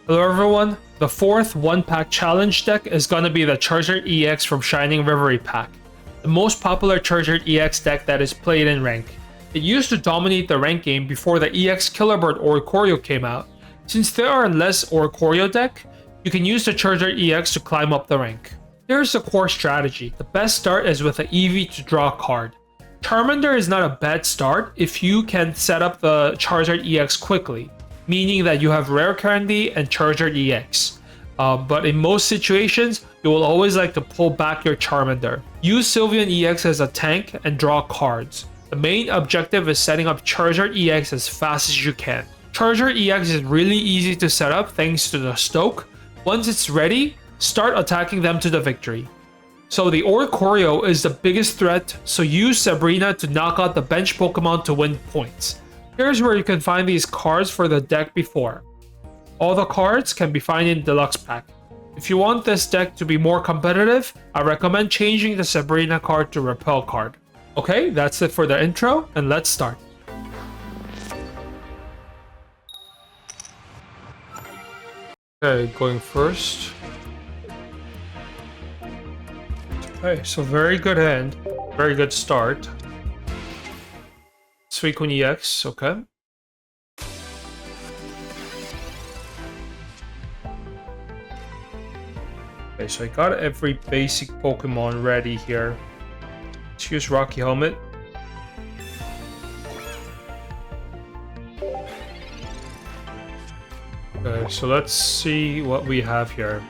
Hello everyone, the fourth one-pack challenge deck is gonna be the Charizard EX from Shining Reverie pack, the most popular Charizard EX deck that is played in rank. It used to dominate the rank game before the EX Killer Bird Oricorio came out. Since there are less Oricorio deck, you can use the Charizard EX to climb up the rank. Here's the core strategy. The best start is with an EV to draw a card. Charmander is not a bad start if you can set up the Charizard EX quickly, meaning that you have Rare Candy and Charizard EX. But in most situations, you will always like to pull back your Charmander. Use Sylveon EX as a tank and draw cards. The main objective is setting up Charizard EX as fast as you can. Charizard EX is really easy to set up thanks to the Stoke. Once it's ready, start attacking them to the victory. So the Oricorio is the biggest threat, so use Sabrina to knock out the bench Pokemon to win points. Here's where you can find these cards for the deck before. All the cards can be found in Deluxe pack. If you want this deck to be more competitive, I recommend changing the Sabrina card to Repel card. Okay, that's it for the intro, and let's start. Okay, going first. Okay, so very good hand, very good start. Suicune EX, okay. Okay, so I got every basic Pokemon ready here. Let's use Rocky Helmet. Okay, so let's see what we have here.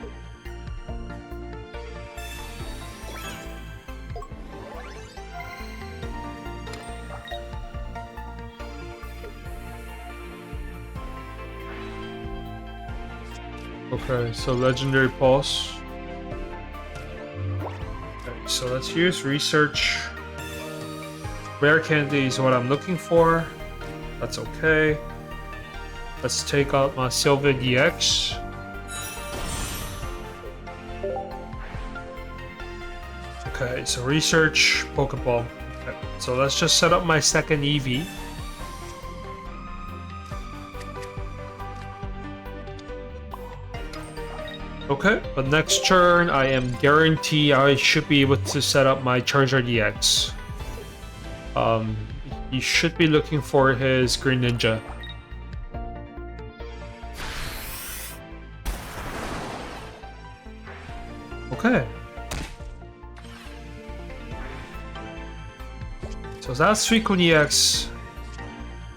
Okay, so Legendary Pulse. Okay, so let's use Research. Rare Candy is what I'm looking for. That's okay. Let's take out my Sylveon EX. Okay, so Research, Pokeball. Okay, so let's just set up my second EV. Okay, but next turn I am guaranteed I should be able to set up my Charizard EX. He should be looking for his Green Ninja. Okay. So that Suicune EX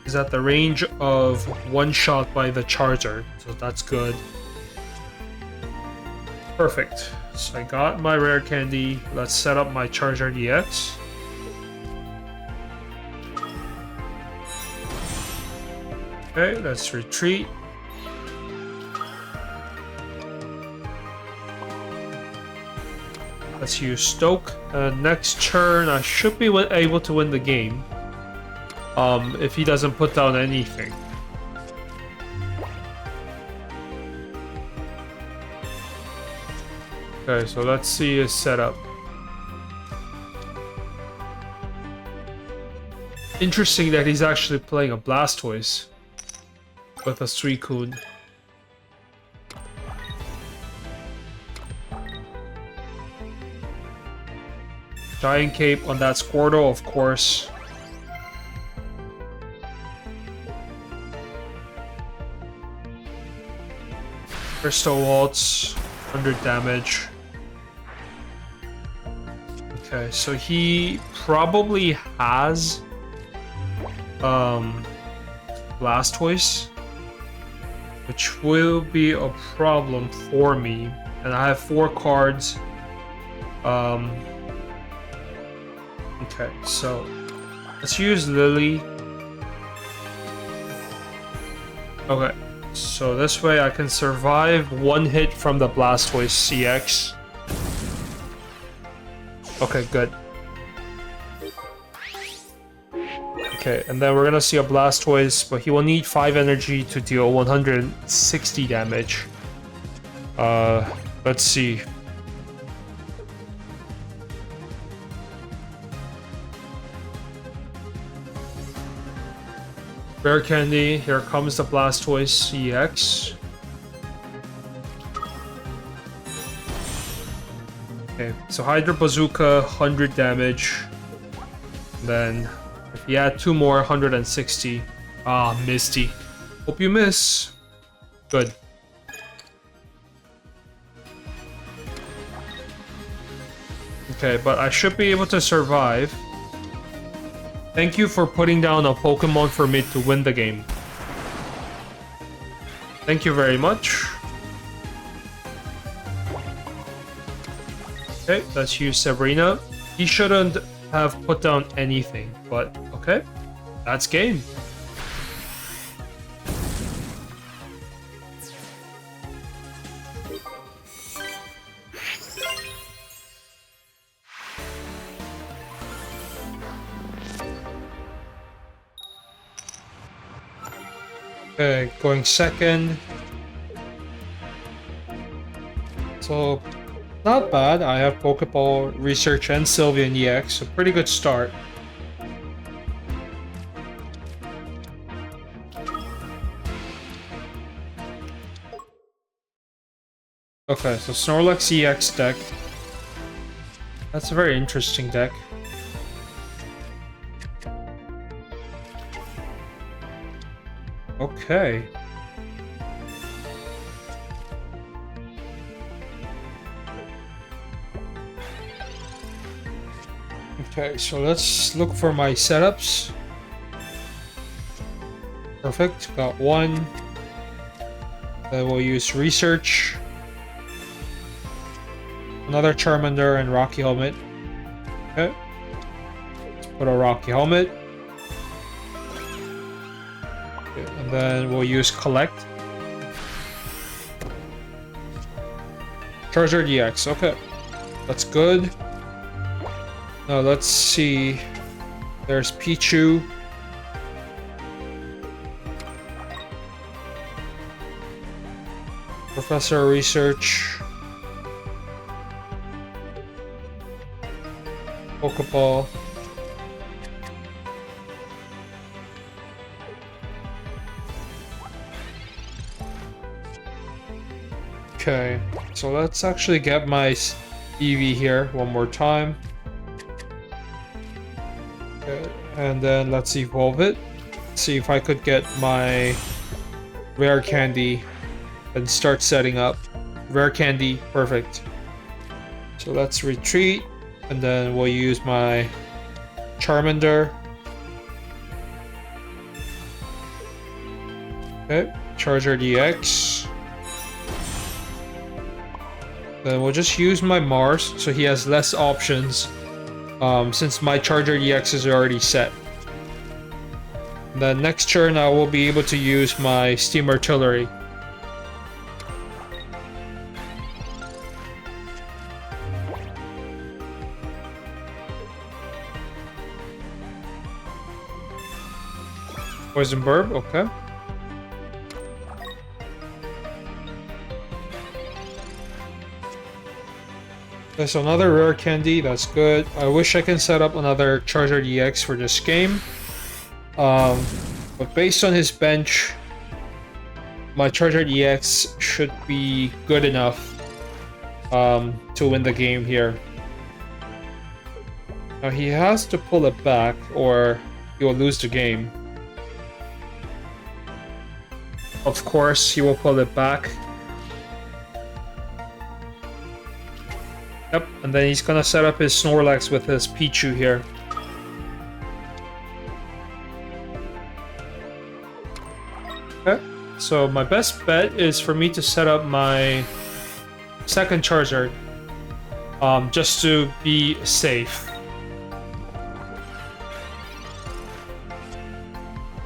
is at the range of one shot by the Charizard, so that's good. Perfect. So I got my Rare Candy. Let's set up my Charizard EX. Okay, let's retreat. Let's use Stoke. Next turn, I should be able to win the game. If he doesn't put down anything. Okay, so let's see his setup. Interesting that he's actually playing a Blastoise with a Suicune. Giant Cape on that Squirtle, of course. Crystal Waltz, 100 damage. Okay, so he probably has Blastoise, which will be a problem for me. And I have 4 cards. Okay, so let's use Lily. Okay, so this way I can survive one hit from the Blastoise CX. Okay, good. Okay, and then we're gonna see a Blastoise, but he will need 5 energy to deal 160 damage. Let's see. Rare Candy, here comes the Blastoise EX. Okay, so Hydro Bazooka, 100 damage. Then, if you add 2 more, 160. Ah, Misty. Hope you miss. Good. Okay, but I should be able to survive. Thank you for putting down a Pokemon for me to win the game. Thank you very much. Okay, let's use Sabrina. He shouldn't have put down anything, but okay. That's game. Okay, going second. So, not bad. I have Pokeball, Research, and Sylveon EX, so pretty good start. Okay, so Snorlax EX deck. That's a very interesting deck. Okay. Okay, so let's look for my setups. Perfect, got one. Then we'll use Research. Another Charmander and Rocky Helmet. Okay. Let's put a Rocky Helmet. Okay, and then we'll use Collect. Charizard EX, okay. That's good. Now let's see. There's Pichu. Professor Research. Pokeball. Okay, so let's actually get my Eevee here one more time. Okay, and then let's evolve it. See if I could get my rare candy and start setting up. Rare candy, perfect. So let's retreat, and then we'll use my Charmander. Okay, Charizard EX. Then we'll just use my Mars, so he has less options, since my Charizard EX is already set. And then next turn I will be able to use my Steam Artillery. Poison Burb, okay. There's another rare candy, that's good. I wish I can set up another Charizard EX for this game. But based on his bench, my Charizard EX should be good enough to win the game here. Now he has to pull it back or he will lose the game. Of course, he will pull it back. Yep, and then he's gonna set up his Snorlax with his Pichu here. Okay, so my best bet is for me to set up my second Charizard, just to be safe.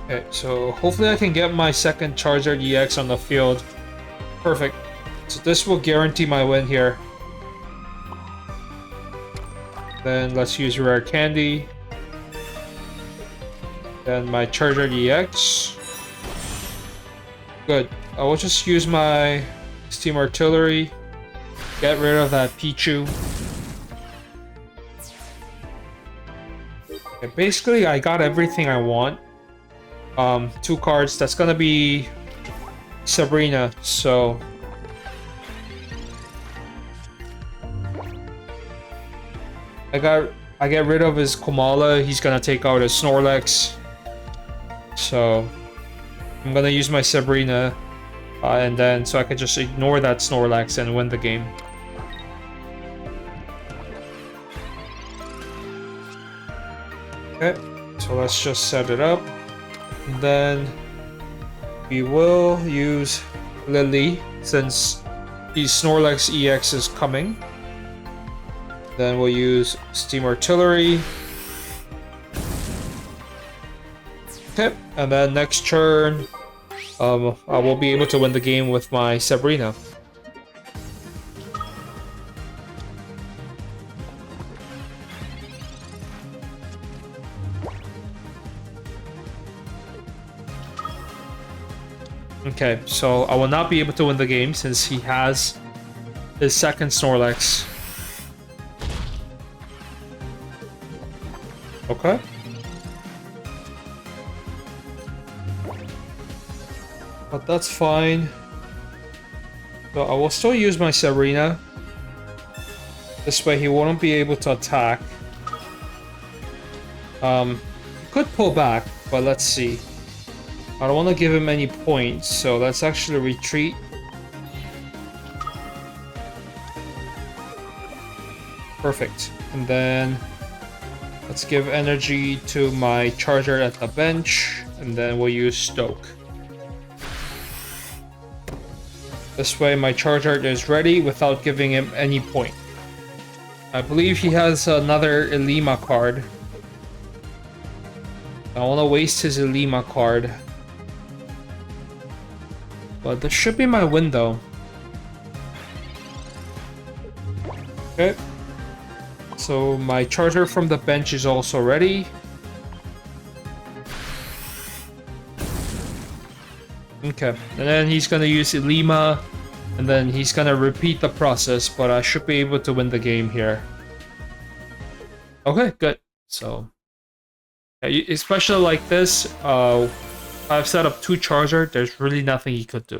Okay, so hopefully I can get my second Charizard EX on the field. Perfect. So this will guarantee my win here. Then let's use Rare Candy. Then my Charizard EX. Good. I will just use my Steam Artillery. Get rid of that Pichu. Okay, basically, I got everything I want. 2 cards. That's gonna be Sabrina. So I get rid of his Komala. He's gonna take out his Snorlax. So I'm gonna use my Sabrina, and then so I can just ignore that Snorlax and win the game. Okay, so let's just set it up. And then we will use Lily since the Snorlax EX is coming. Then we'll use Steam Artillery. Okay, and then next turn, I will be able to win the game with my Sabrina. Okay, so I will not be able to win the game since he has his second Snorlax. Okay. But that's fine. So I will still use my Sabrina. This way he won't be able to attack. Could pull back, but let's see. I don't want to give him any points, so let's actually retreat. Perfect. And then let's give energy to my Charizard at the bench, and then we'll use Stoke. This way my Charizard is ready without giving him any point. I believe he has another Elima card. I don't want to waste his Elima card. But this should be my window. Okay. So my Charizard from the bench is also ready. Okay. And then he's gonna use Elima. And then he's gonna repeat the process, but I should be able to win the game here. Okay, good. So, especially like this, I've set up 2 Charizard. There's really nothing he could do.